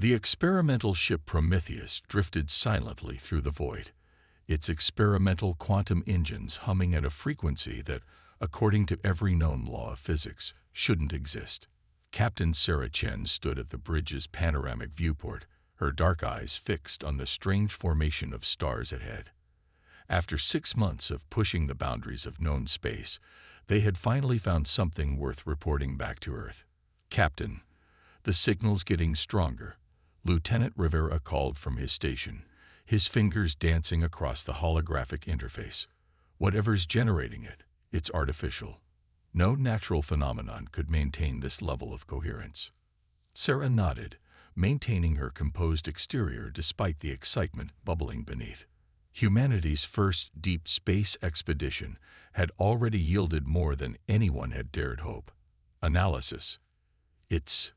The experimental ship Prometheus drifted silently through the void, its experimental quantum engines humming at a frequency that, according to every known law of physics, shouldn't exist. Captain Sarah Chen stood at the bridge's panoramic viewport, her dark eyes fixed on the strange formation of stars ahead. After 6 months of pushing the boundaries of known space, they had finally found something worth reporting back to Earth. "Captain, the signal's getting stronger," Lieutenant Rivera called from his station, his fingers dancing across the holographic interface. "Whatever's generating it, it's artificial. No natural phenomenon could maintain this level of coherence." Sarah nodded, maintaining her composed exterior despite the excitement bubbling beneath. Humanity's first deep space expedition had already yielded more than anyone had dared hope. Analysis. It's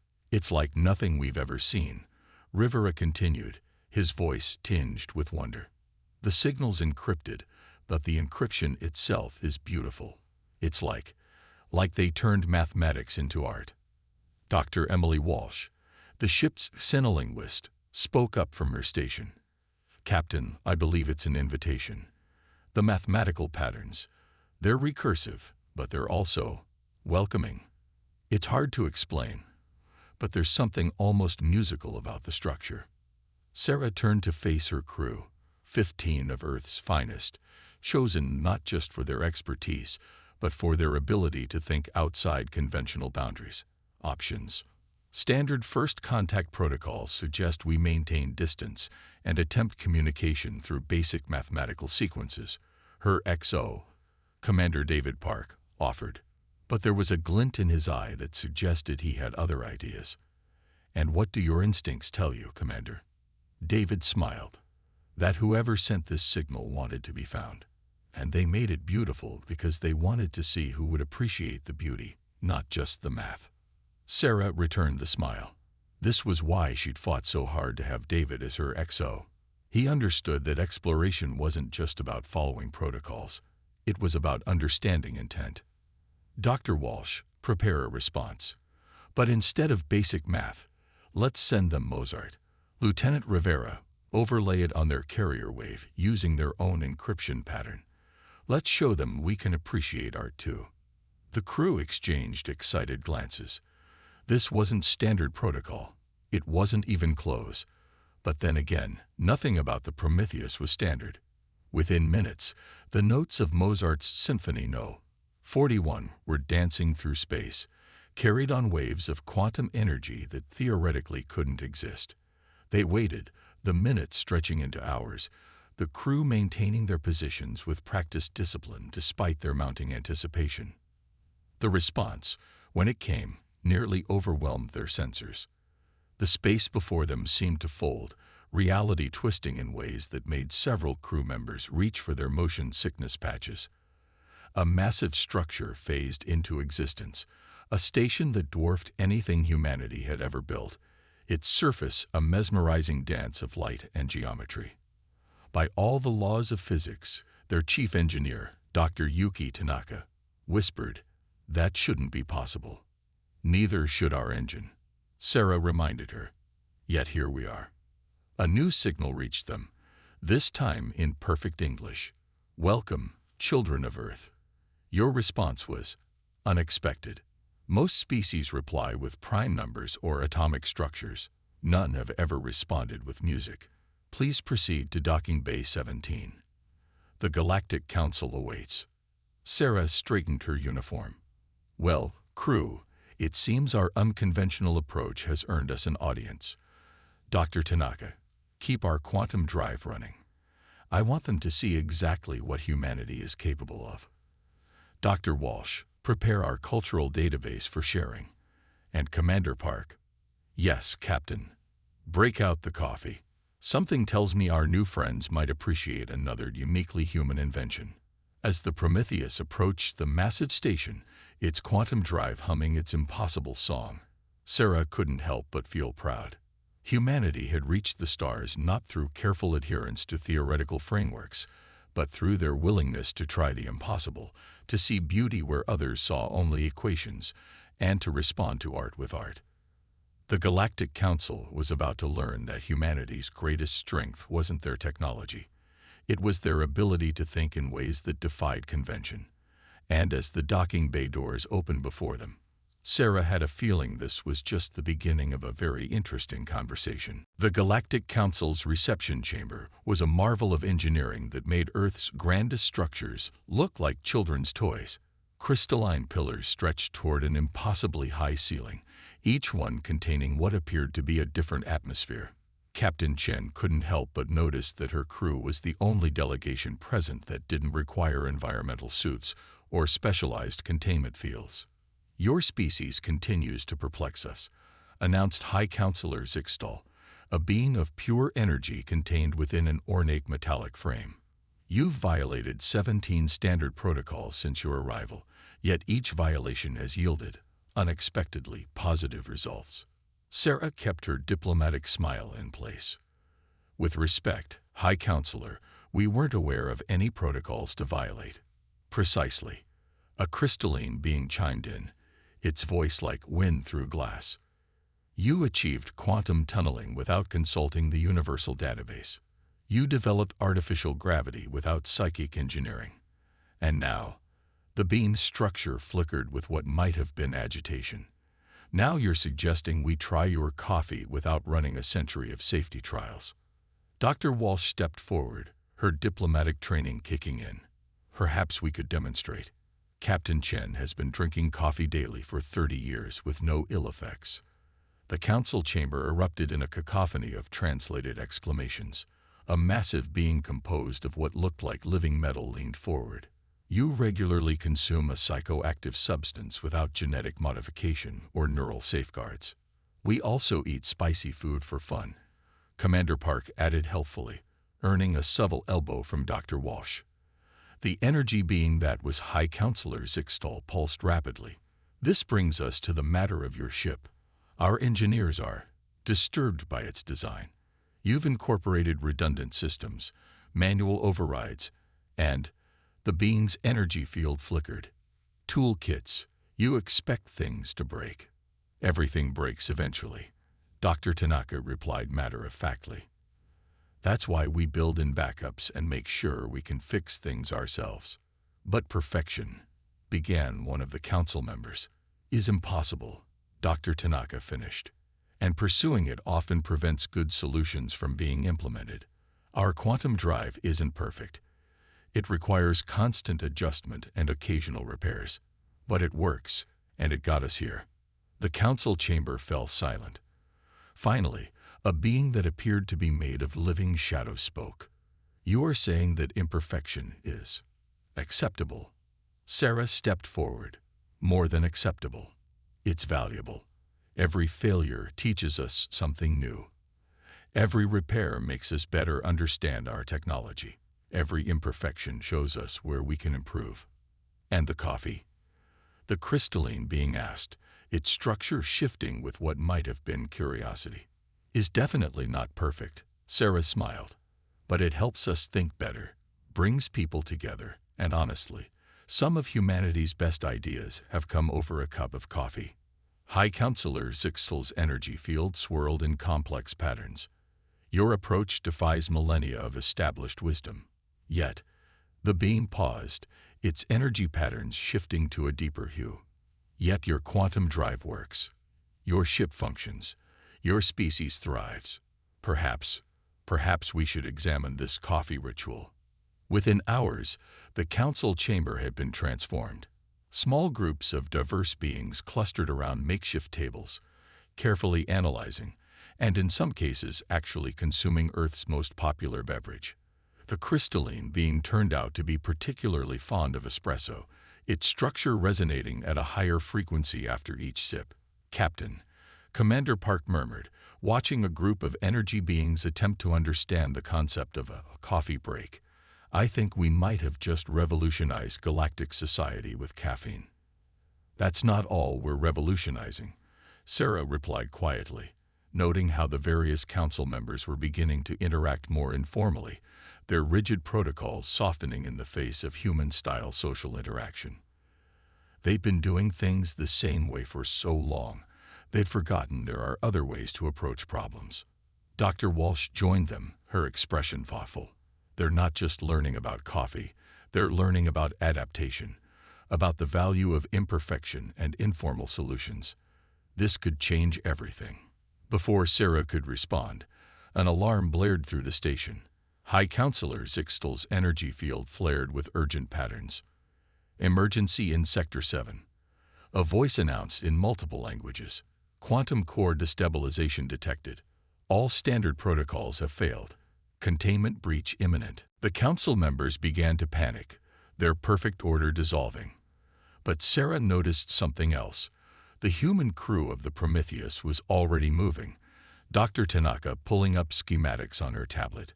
like nothing we've ever seen," Rivera continued, his voice tinged with wonder. "The signal's encrypted, but the encryption itself is beautiful. It's like they turned mathematics into art." Dr. Emily Walsh, the ship's xenolinguist, spoke up from her station. "Captain, I believe it's an invitation. The mathematical patterns, they're recursive, but they're also welcoming. It's hard to explain, but there's something almost musical about the structure." Sarah turned to face her crew, 15 of Earth's finest, chosen not just for their expertise, but for their ability to think outside conventional boundaries. "Options. Standard first contact protocols suggest we maintain distance and attempt communication through basic mathematical sequences," her XO, Commander David Park, offered. But there was a glint in his eye that suggested he had other ideas. "And what do your instincts tell you, Commander?" David smiled. "That whoever sent this signal wanted to be found. And they made it beautiful because they wanted to see who would appreciate the beauty, not just the math." Sarah returned the smile. This was why she'd fought so hard to have David as her XO. He understood that exploration wasn't just about following protocols. It was about understanding intent. "Dr. Walsh, prepare a response. But instead of basic math, let's send them Mozart." Lieutenant Rivera, overlay it on their carrier wave using their own encryption pattern. "Let's show them we can appreciate art too." The crew exchanged excited glances. This wasn't standard protocol. It wasn't even close. But then again, nothing about the Prometheus was standard. Within minutes, the notes of Mozart's Symphony No. 41 were dancing through space, carried on waves of quantum energy that theoretically couldn't exist. They waited, the minutes stretching into hours, the crew maintaining their positions with practiced discipline despite their mounting anticipation. The response, when it came, nearly overwhelmed their sensors. The space before them seemed to fold, reality twisting in ways that made several crew members reach for their motion sickness patches. A massive structure phased into existence, a station that dwarfed anything humanity had ever built, its surface a mesmerizing dance of light and geometry. By all the laws of physics, their chief engineer, Dr. Yuki Tanaka, whispered, "That shouldn't be possible." "Neither should our engine," Sarah reminded her. Yet here we are. A new signal reached them, this time in perfect English. "Welcome, children of Earth." Your response was unexpected. Most species reply with prime numbers or atomic structures. None have ever responded with music. Please proceed to docking bay 17. The Galactic Council awaits. Sarah straightened her uniform. "Well, crew, it seems our unconventional approach has earned us an audience. Dr. Tanaka, keep our quantum drive running. I want them to see exactly what humanity is capable of. Dr. Walsh, prepare our cultural database for sharing. And Commander Park." "Yes, Captain. Break out the coffee. Something tells me our new friends might appreciate another uniquely human invention." As the Prometheus approached the massive station, its quantum drive humming its impossible song, Sarah couldn't help but feel proud. Humanity had reached the stars not through careful adherence to theoretical frameworks, but through their willingness to try the impossible, to see beauty where others saw only equations, and to respond to art with art. The Galactic Council was about to learn that humanity's greatest strength wasn't their technology. It was their ability to think in ways that defied convention. And as the docking bay doors opened before them, Sarah had a feeling this was just the beginning of a very interesting conversation. The Galactic Council's reception chamber was a marvel of engineering that made Earth's grandest structures look like children's toys. Crystalline pillars stretched toward an impossibly high ceiling, each one containing what appeared to be a different atmosphere. Captain Chen couldn't help but notice that her crew was the only delegation present that didn't require environmental suits or specialized containment fields. "Your species continues to perplex us," announced High Counselor Zixtal, a being of pure energy contained within an ornate metallic frame. "You've violated 17 standard protocols since your arrival, yet each violation has yielded unexpectedly positive results." Sarah kept her diplomatic smile in place. "With respect, High Counselor, we weren't aware of any protocols to violate." "Precisely," a crystalline being chimed in, its voice like wind through glass. "You achieved quantum tunneling without consulting the universal database. You developed artificial gravity without psychic engineering. And now," the beam's structure flickered with what might have been agitation, "now you're suggesting we try your coffee without running a century of safety trials." Dr. Walsh stepped forward, her diplomatic training kicking in. "Perhaps we could demonstrate. Captain Chen has been drinking coffee daily for 30 years with no ill effects." The council chamber erupted in a cacophony of translated exclamations. A massive being composed of what looked like living metal leaned forward. "You regularly consume a psychoactive substance without genetic modification or neural safeguards." "We also eat spicy food for fun," Commander Park added helpfully, earning a subtle elbow from Dr. Walsh. The energy being that was High Counselor Zixtal pulsed rapidly. "This brings us to the matter of your ship. Our engineers are disturbed by its design. You've incorporated redundant systems, manual overrides, and..." The being's energy field flickered. "Toolkits. You expect things to break." "Everything breaks eventually," Dr. Tanaka replied matter-of-factly. "That's why we build in backups and make sure we can fix things ourselves." "But perfection," began one of the council members, "is impossible," Dr. Tanaka finished. "And pursuing it often prevents good solutions from being implemented. Our quantum drive isn't perfect. It requires constant adjustment and occasional repairs. But it works, and it got us here." The council chamber fell silent. Finally, a being that appeared to be made of living shadows spoke. "You are saying that imperfection is acceptable." Sarah stepped forward. "More than acceptable. It's valuable. Every failure teaches us something new. Every repair makes us better understand our technology. Every imperfection shows us where we can improve." "And the coffee?" the crystalline being asked, its structure shifting with what might have been curiosity. "Is definitely not perfect," Sarah smiled. "But it helps us think better, brings people together, and honestly, some of humanity's best ideas have come over a cup of coffee." High Counselor Zixtal's energy field swirled in complex patterns. "Your approach defies millennia of established wisdom." Yet, the beam paused, its energy patterns shifting to a deeper hue. "Yet your quantum drive works. Your ship functions. Your species thrives. Perhaps we should examine this coffee ritual." Within hours, the council chamber had been transformed. Small groups of diverse beings clustered around makeshift tables, carefully analyzing, and in some cases actually consuming Earth's most popular beverage. The crystalline being turned out to be particularly fond of espresso, its structure resonating at a higher frequency after each sip. "Captain," Commander Park murmured, watching a group of energy beings attempt to understand the concept of a coffee break, "I think we might have just revolutionized galactic society with caffeine." "That's not all we're revolutionizing," Sarah replied quietly, noting how the various council members were beginning to interact more informally, their rigid protocols softening in the face of human-style social interaction. "They've been doing things the same way for so long They'd forgotten there are other ways to approach problems. Dr. Walsh joined them, her expression thoughtful. They're not just learning about coffee, they're learning about adaptation, about the value of imperfection and informal solutions. This could change everything. Before Sarah could respond, an alarm blared through the station. High Counselor Zixtal's energy field flared with urgent patterns. Emergency in Sector 7. A voice announced in multiple languages. Quantum core destabilization detected. All standard protocols have failed. Containment breach imminent. The council members began to panic, their perfect order dissolving. But Sarah noticed something else. The human crew of the Prometheus was already moving. Dr. Tanaka pulling up schematics on her tablet.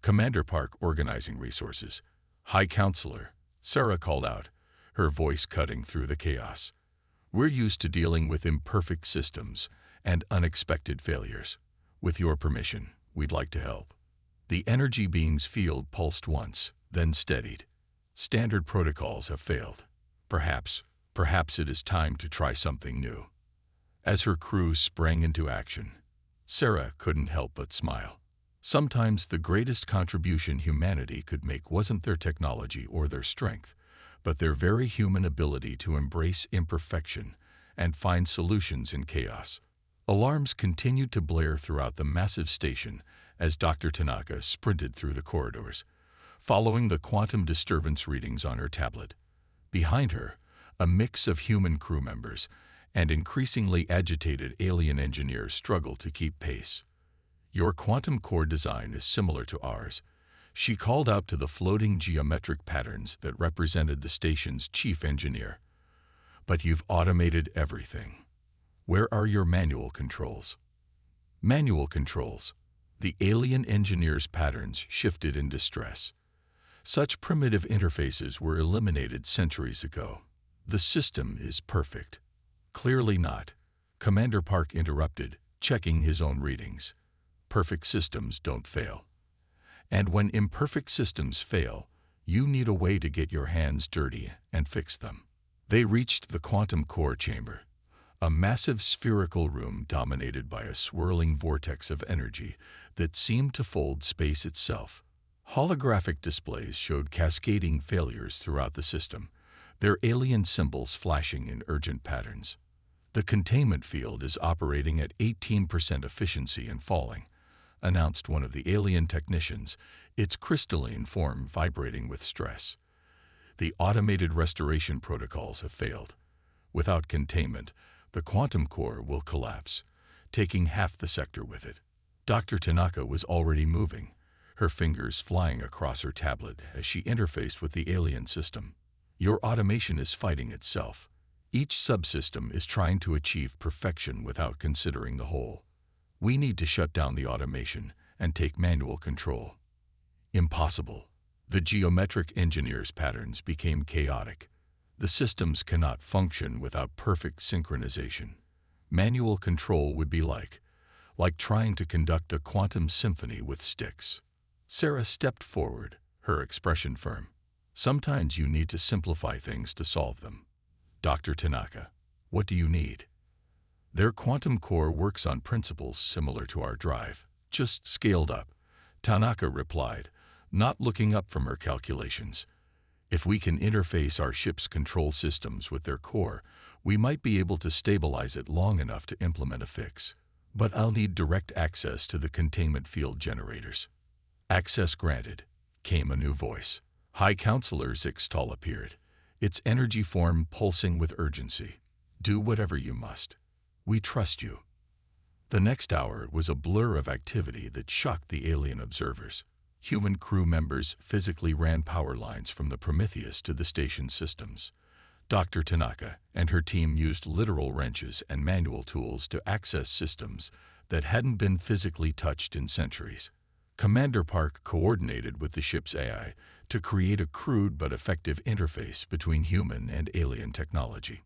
Commander Park organizing resources. High Counselor, Sarah called out, her voice cutting through the chaos. We're used to dealing with imperfect systems and unexpected failures. With your permission, we'd like to help. The energy being's field pulsed once, then steadied. Standard protocols have failed. Perhaps it is time to try something new. As her crew sprang into action, Sarah couldn't help but smile. Sometimes the greatest contribution humanity could make wasn't their technology or their strength, but their very human ability to embrace imperfection and find solutions in chaos. Alarms continued to blare throughout the massive station as Dr. Tanaka sprinted through the corridors, following the quantum disturbance readings on her tablet. Behind her, a mix of human crew members and increasingly agitated alien engineers struggled to keep pace. Your quantum core design is similar to ours, she called out to the floating geometric patterns that represented the station's chief engineer. But you've automated everything. Where are your manual controls? Manual controls. The alien engineer's patterns shifted in distress. Such primitive interfaces were eliminated centuries ago. The system is perfect. Clearly not. Commander Park interrupted, checking his own readings. Perfect systems don't fail. And when imperfect systems fail, you need a way to get your hands dirty and fix them. They reached the quantum core chamber, a massive spherical room dominated by a swirling vortex of energy that seemed to fold space itself. Holographic displays showed cascading failures throughout the system, their alien symbols flashing in urgent patterns. The containment field is operating at 18% efficiency and falling, announced one of the alien technicians, its crystalline form vibrating with stress. The automated restoration protocols have failed. Without containment, the quantum core will collapse, taking half the sector with it. Dr. Tanaka was already moving, her fingers flying across her tablet as she interfaced with the alien system. Your automation is fighting itself. Each subsystem is trying to achieve perfection without considering the whole. We need to shut down the automation and take manual control. Impossible. The geometric engineer's patterns became chaotic. The systems cannot function without perfect synchronization. Manual control would be like trying to conduct a quantum symphony with sticks. Sarah stepped forward, her expression firm. Sometimes you need to simplify things to solve them. Dr. Tanaka, what do you need? Their quantum core works on principles similar to our drive, just scaled up. Tanaka replied, not looking up from her calculations. If we can interface our ship's control systems with their core, we might be able to stabilize it long enough to implement a fix. But I'll need direct access to the containment field generators. Access granted, came a new voice. High Counselor Zixtal appeared, its energy form pulsing with urgency. Do whatever you must. We trust you. The next hour was a blur of activity that shocked the alien observers. Human crew members physically ran power lines from the Prometheus to the station's systems. Dr. Tanaka and her team used literal wrenches and manual tools to access systems that hadn't been physically touched in centuries. Commander Park coordinated with the ship's AI to create a crude but effective interface between human and alien technology.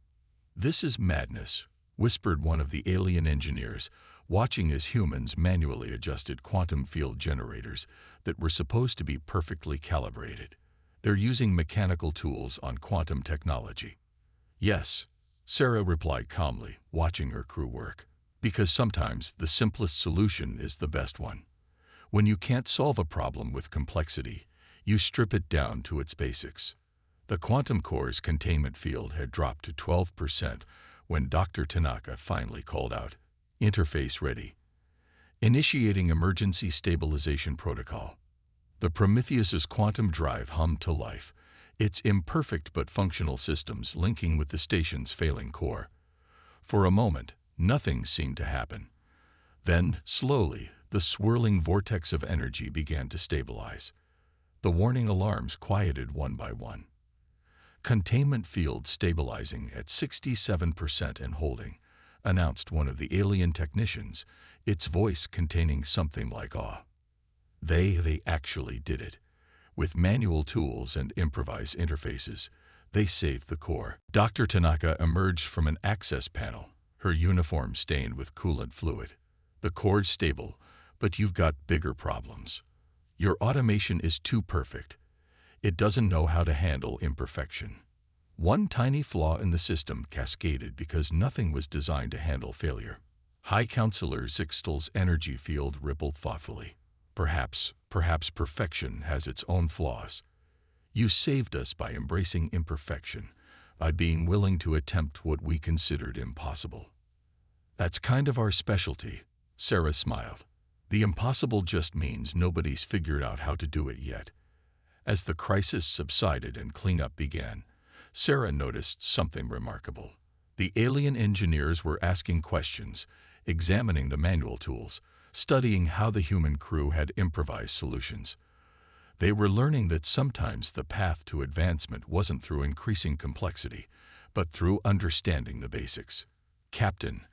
This is madness, whispered one of the alien engineers, watching as humans manually adjusted quantum field generators that were supposed to be perfectly calibrated. They're using mechanical tools on quantum technology. Yes, Sarah replied calmly, watching her crew work. Because sometimes the simplest solution is the best one. When you can't solve a problem with complexity, you strip it down to its basics. The quantum core's containment field had dropped to 12% when Dr. Tanaka finally called out, "Interface ready. Initiating emergency stabilization protocol." The Prometheus's quantum drive hummed to life, its imperfect but functional systems linking with the station's failing core. For a moment, nothing seemed to happen. Then, slowly, the swirling vortex of energy began to stabilize. The warning alarms quieted one by one. "Containment field stabilizing at 67% and holding," announced one of the alien technicians, its voice containing something like awe. They actually did it. With manual tools and improvised interfaces, they saved the core. Dr. Tanaka emerged from an access panel, her uniform stained with coolant fluid. "The core's stable, but you've got bigger problems. Your automation is too perfect. It doesn't know how to handle imperfection." One tiny flaw in the system cascaded because nothing was designed to handle failure. High Counselor Zixtel's energy field rippled thoughtfully. Perhaps perfection has its own flaws. You saved us by embracing imperfection, by being willing to attempt what we considered impossible." "That's kind of our specialty," Sarah smiled. "The impossible just means nobody's figured out how to do it yet." As the crisis subsided and cleanup began, Sarah noticed something remarkable. The alien engineers were asking questions, examining the manual tools, studying how the human crew had improvised solutions. They were learning that sometimes the path to advancement wasn't through increasing complexity, but through understanding the basics. "Captain,"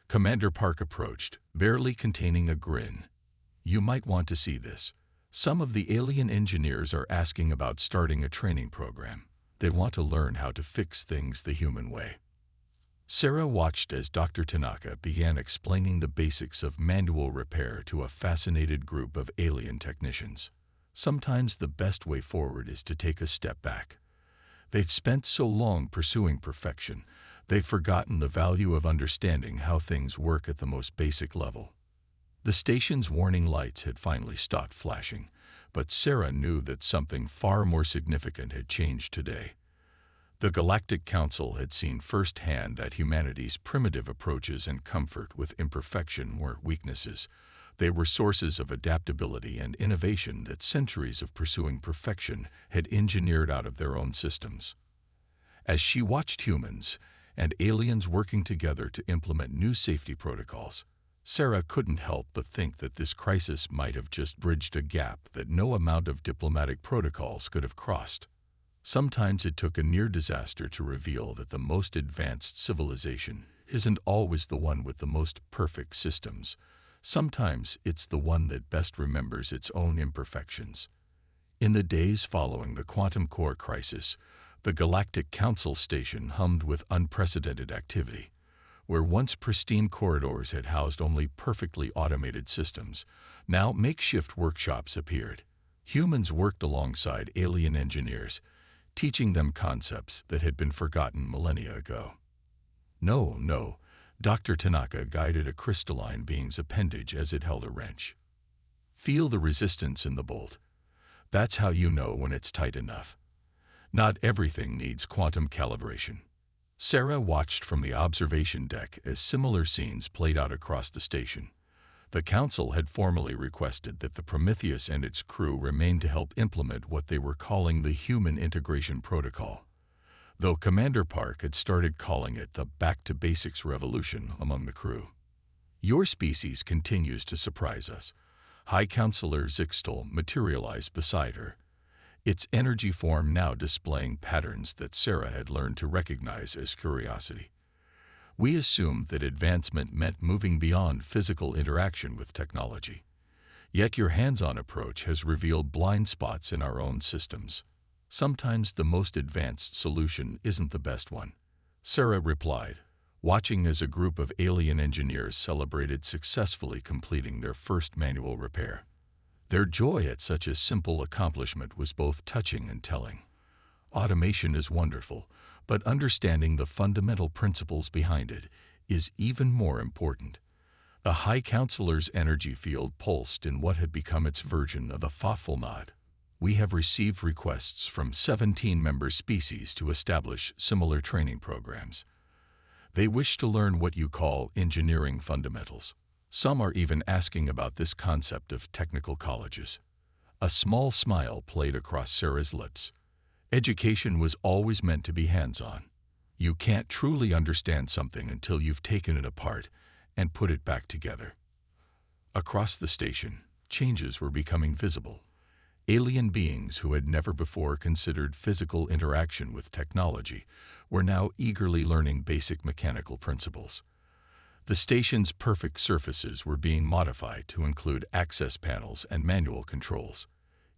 Commander Park approached, barely containing a grin. "You might want to see this. Some of the alien engineers are asking about starting a training program. They want to learn how to fix things the human way." Sarah watched as Dr. Tanaka began explaining the basics of manual repair to a fascinated group of alien technicians. Sometimes the best way forward is to take a step back. They've spent so long pursuing perfection, they've forgotten the value of understanding how things work at the most basic level. The station's warning lights had finally stopped flashing, but Sarah knew that something far more significant had changed today. The Galactic Council had seen firsthand that humanity's primitive approaches and comfort with imperfection were weaknesses. They were sources of adaptability and innovation that centuries of pursuing perfection had engineered out of their own systems. As she watched humans and aliens working together to implement new safety protocols, Sarah couldn't help but think that this crisis might have just bridged a gap that no amount of diplomatic protocols could have crossed. Sometimes it took a near disaster to reveal that the most advanced civilization isn't always the one with the most perfect systems. Sometimes it's the one that best remembers its own imperfections. In the days following the quantum core crisis, the Galactic Council station hummed with unprecedented activity. Where once pristine corridors had housed only perfectly automated systems, now makeshift workshops appeared. Humans worked alongside alien engineers, teaching them concepts that had been forgotten millennia ago. No, Dr. Tanaka guided a crystalline being's appendage as it held a wrench. "Feel the resistance in the bolt. That's how you know when it's tight enough. Not everything needs quantum calibration." Sarah watched from the observation deck as similar scenes played out across the station. The Council had formally requested that the Prometheus and its crew remain to help implement what they were calling the Human Integration Protocol, though Commander Park had started calling it the back-to-basics revolution among the crew. "Your species continues to surprise us." High Counselor Zixtel materialized beside her, its energy form now displaying patterns that Sarah had learned to recognize as curiosity. "We assumed that advancement meant moving beyond physical interaction with technology. Yet your hands-on approach has revealed blind spots in our own systems. Sometimes the most advanced solution isn't the best one," Sarah replied, watching as a group of alien engineers celebrated successfully completing their first manual repair. Their joy at such a simple accomplishment was both touching and telling. "Automation is wonderful, but understanding the fundamental principles behind it is even more important. The High Counselor's energy field pulsed in what had become its version of a thoughtful nod. We have received requests from 17 member species to establish similar training programs. They wish to learn what you call engineering fundamentals. Some are even asking about this concept of technical colleges. A small smile played across Sarah's lips. Education was always meant to be hands-on. You can't truly understand something until you've taken it apart and put it back together. Across the station, changes were becoming visible. Alien beings who had never before considered physical interaction with technology were now eagerly learning basic mechanical principles. The station's perfect surfaces were being modified to include access panels and manual controls.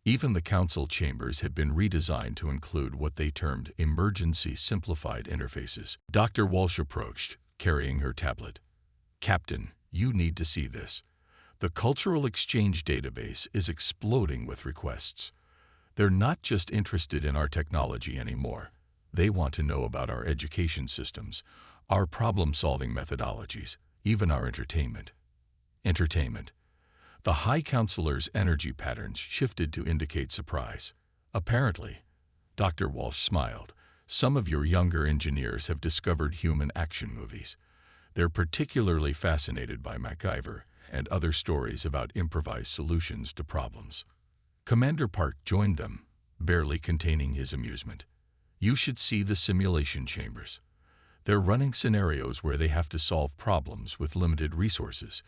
Even the council chambers had been redesigned to include what they termed emergency simplified interfaces. Dr. Walsh approached, carrying her tablet. "Captain, you need to see this. The cultural exchange database is exploding with requests. They're not just interested in our technology anymore. They want to know about our education systems, our problem-solving methodologies, even our entertainment." Entertainment. The High Counselor's energy patterns shifted to indicate surprise. "Apparently," Dr. Walsh smiled, "some of your younger engineers have discovered human action movies. They're particularly fascinated by MacGyver and other stories about improvised solutions to problems." Commander Park joined them, barely containing his amusement. "You should see the simulation chambers. They're running scenarios where they have to solve problems with limited resources,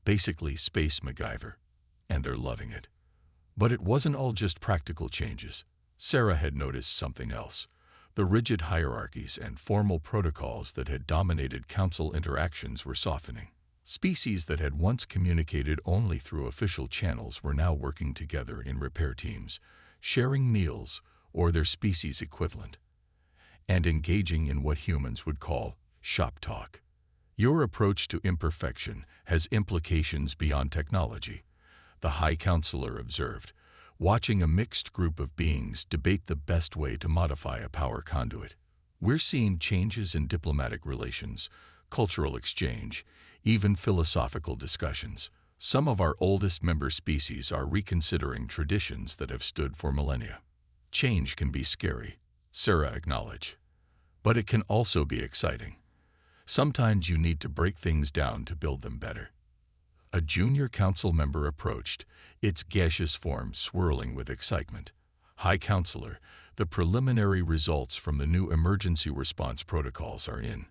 basically space MacGyver, and they're loving it." But it wasn't all just practical changes. Sarah had noticed something else. The rigid hierarchies and formal protocols that had dominated council interactions were softening. Species that had once communicated only through official channels were now working together in repair teams, sharing meals or their species equivalent, and engaging in what humans would call shop talk. "Your approach to imperfection has implications beyond technology," the High Counselor observed, watching a mixed group of beings debate the best way to modify a power conduit. "We're seeing changes in diplomatic relations, cultural exchange, even philosophical discussions. Some of our oldest member species are reconsidering traditions that have stood for millennia." "Change can be scary," Sarah acknowledged, "but it can also be exciting. Sometimes you need to break things down to build them better." A junior council member approached, its gaseous form swirling with excitement. "High Counselor, the preliminary results from the new emergency response protocols are in.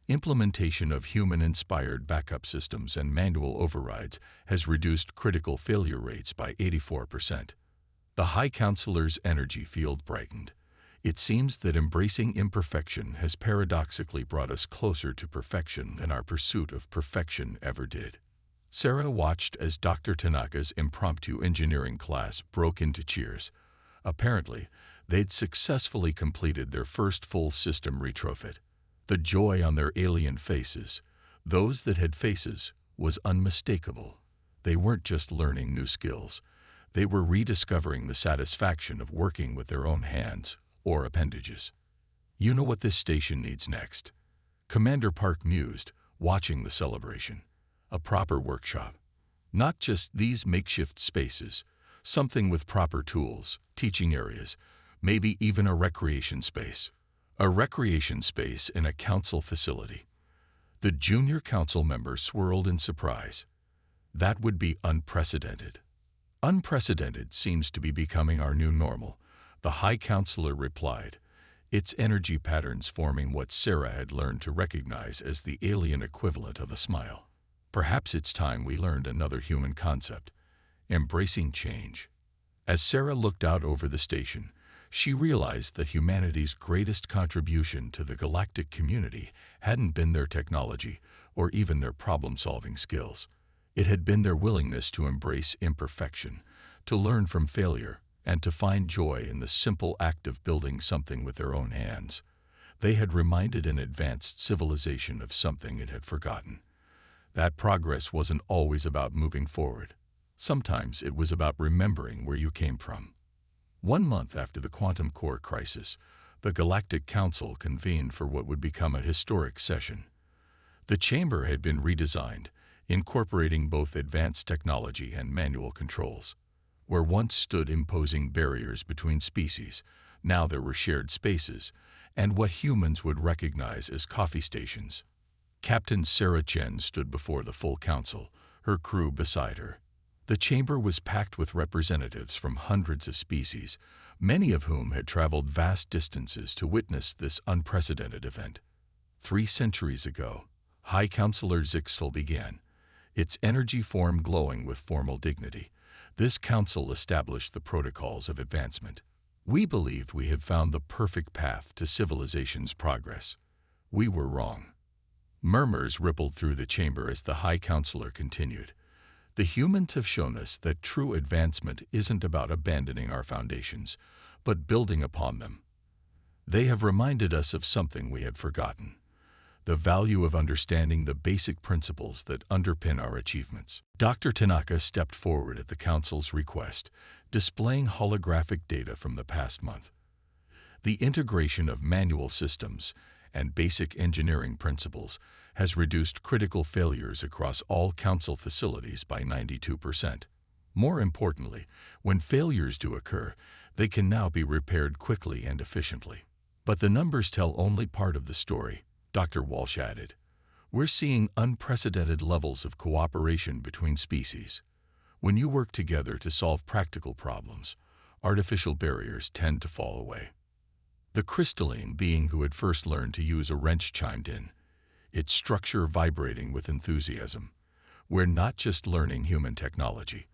Implementation of human-inspired backup systems and manual overrides has reduced critical failure rates by 84%. The High Counselor's energy field brightened. "It seems that embracing imperfection has paradoxically brought us closer to perfection than our pursuit of perfection ever did." Sarah watched as Dr. Tanaka's impromptu engineering class broke into cheers. Apparently, they'd successfully completed their first full system retrofit. The joy on their alien faces, those that had faces, was unmistakable. They weren't just learning new skills. They were rediscovering the satisfaction of working with their own hands or appendages. "You know what this station needs next?" Commander Park mused, watching the celebration. "A proper workshop. Not just these makeshift spaces, something with proper tools, teaching areas, maybe even a recreation space. A recreation space in a council facility." The junior council member swirled in surprise. "That would be unprecedented." "Unprecedented seems to be becoming our new normal," the High Counselor replied, its energy patterns forming what Sarah had learned to recognize as the alien equivalent of a smile. "Perhaps it's time we learned another human concept, embracing change." As Sarah looked out over the station, she realized that humanity's greatest contribution to the galactic community hadn't been their technology or even their problem-solving skills. It had been their willingness to embrace imperfection, to learn from failure, and to find joy in the simple act of building something with their own hands. They had reminded an advanced civilization of something it had forgotten. That progress wasn't always about moving forward. Sometimes it was about remembering where you came from. 1 month after the quantum core crisis, the Galactic Council convened for what would become a historic session. The chamber had been redesigned, incorporating both advanced technology and manual controls. Where once stood imposing barriers between species, now there were shared spaces, and what humans would recognize as coffee stations. Captain Sarah Chen stood before the full council, her crew beside her. The chamber was packed with representatives from hundreds of species, many of whom had traveled vast distances to witness this unprecedented event. 3 centuries ago, High Counselor Zixtel began, its energy form glowing with formal dignity. This council established the protocols of advancement. We believed we had found the perfect path to civilization's progress. We were wrong. Murmurs rippled through the chamber as the High Counselor continued. The humans have shown us that true advancement isn't about abandoning our foundations, but building upon them. They have reminded us of something we had forgotten: the value of understanding the basic principles that underpin our achievements. Dr. Tanaka stepped forward at the Council's request, displaying holographic data from the past month. The integration of manual systems and basic engineering principles has reduced critical failures across all Council facilities by 92%. More importantly, when failures do occur, they can now be repaired quickly and efficiently. But the numbers tell only part of the story, Dr. Walsh added. We're seeing unprecedented levels of cooperation between species. When you work together to solve practical problems, artificial barriers tend to fall away. The crystalline being who had first learned to use a wrench chimed in, its structure vibrating with enthusiasm. We're not just learning human technology,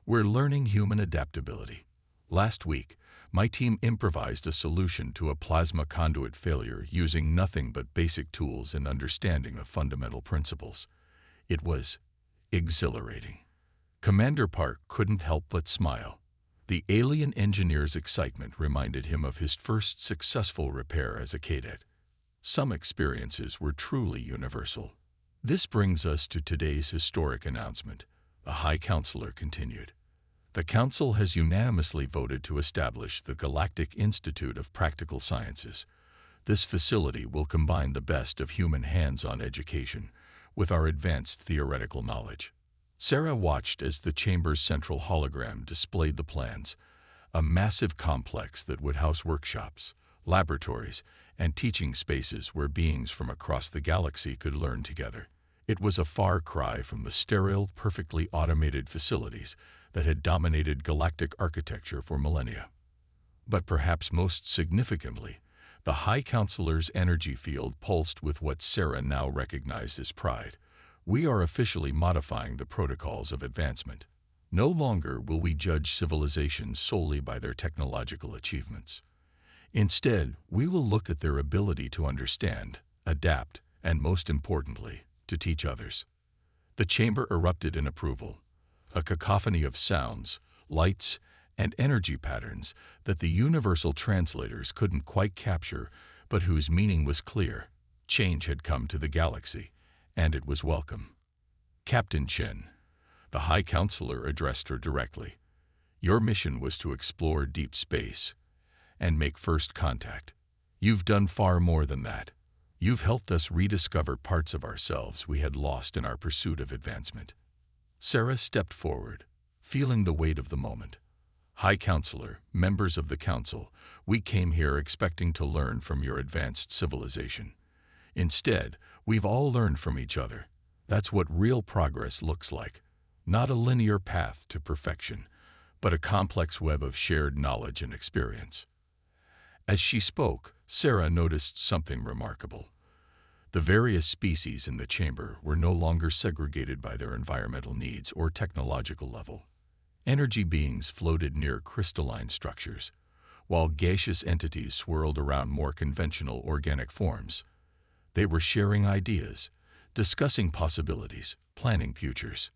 we're learning human adaptability. Last week, my team improvised a solution to a plasma conduit failure using nothing but basic tools and understanding of fundamental principles. It was exhilarating. Commander Park couldn't help but smile. The alien engineer's excitement reminded him of his first successful repair as a cadet. Some experiences were truly universal. This brings us to today's historic announcement, the High Counselor continued. The Council has unanimously voted to establish the Galactic Institute of Practical Sciences. This facility will combine the best of human hands-on education with our advanced theoretical knowledge. Sarah watched as the chamber's central hologram displayed the plans, a massive complex that would house workshops, laboratories, and teaching spaces where beings from across the galaxy could learn together. It was a far cry from the sterile, perfectly automated facilities that had dominated galactic architecture for millennia. But perhaps most significantly, the High Counselor's energy field pulsed with what Sarah now recognized as pride. We are officially modifying the protocols of advancement. No longer will we judge civilizations solely by their technological achievements. Instead, we will look at their ability to understand, adapt, and most importantly, to teach others. The chamber erupted in approval, a cacophony of sounds, lights, and energy patterns that the universal translators couldn't quite capture, but whose meaning was clear. Change had come to the galaxy, and it was welcome. Captain Chen, the High Counselor addressed her directly. Your mission was to explore deep space and make first contact. You've done far more than that. You've helped us rediscover parts of ourselves we had lost in our pursuit of advancement. Sarah stepped forward, feeling the weight of the moment. High Counselor, members of the Council, we came here expecting to learn from your advanced civilization. Instead, we've all learned from each other. That's what real progress looks like. Not a linear path to perfection, but a complex web of shared knowledge and experience. As she spoke, Sarah noticed something remarkable. The various species in the chamber were no longer segregated by their environmental needs or technological level. Energy beings floated near crystalline structures, while gaseous entities swirled around more conventional organic forms. They were sharing ideas, discussing possibilities, planning futures.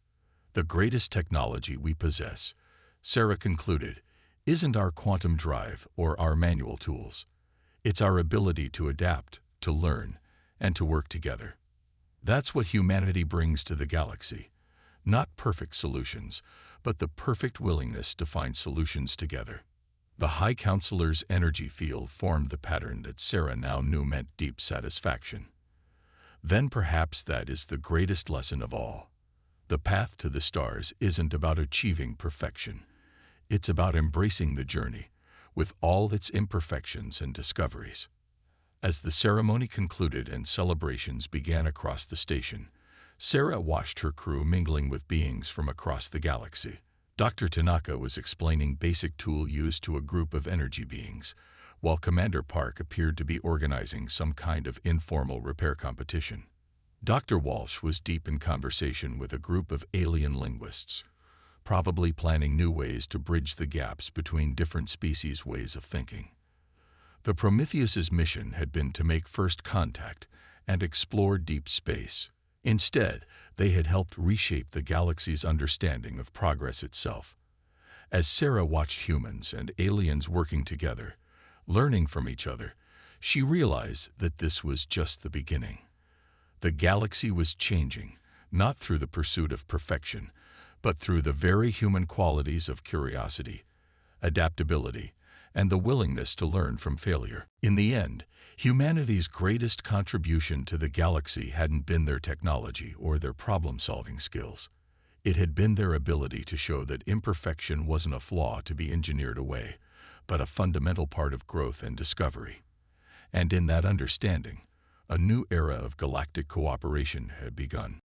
The greatest technology we possess, Sarah concluded, isn't our quantum drive or our manual tools. It's our ability to adapt, to learn, and to work together. That's what humanity brings to the galaxy. Not perfect solutions, but the perfect willingness to find solutions together. The High Counselor's energy field formed the pattern that Sarah now knew meant deep satisfaction. Then perhaps that is the greatest lesson of all. The path to the stars isn't about achieving perfection. It's about embracing the journey, with all its imperfections and discoveries. As the ceremony concluded and celebrations began across the station, Sarah watched her crew mingling with beings from across the galaxy. Dr. Tanaka was explaining basic tool used to a group of energy beings, while Commander Park appeared to be organizing some kind of informal repair competition. Dr. Walsh was deep in conversation with a group of alien linguists, probably planning new ways to bridge the gaps between different species' ways of thinking. The Prometheus's mission had been to make first contact and explore deep space. Instead, they had helped reshape the galaxy's understanding of progress itself. As Sarah watched humans and aliens working together, learning from each other, she realized that this was just the beginning. The galaxy was changing, not through the pursuit of perfection, but through the very human qualities of curiosity, adaptability, and the willingness to learn from failure. In the end, humanity's greatest contribution to the galaxy hadn't been their technology or their problem-solving skills. It had been their ability to show that imperfection wasn't a flaw to be engineered away, but a fundamental part of growth and discovery. And in that understanding, a new era of galactic cooperation had begun.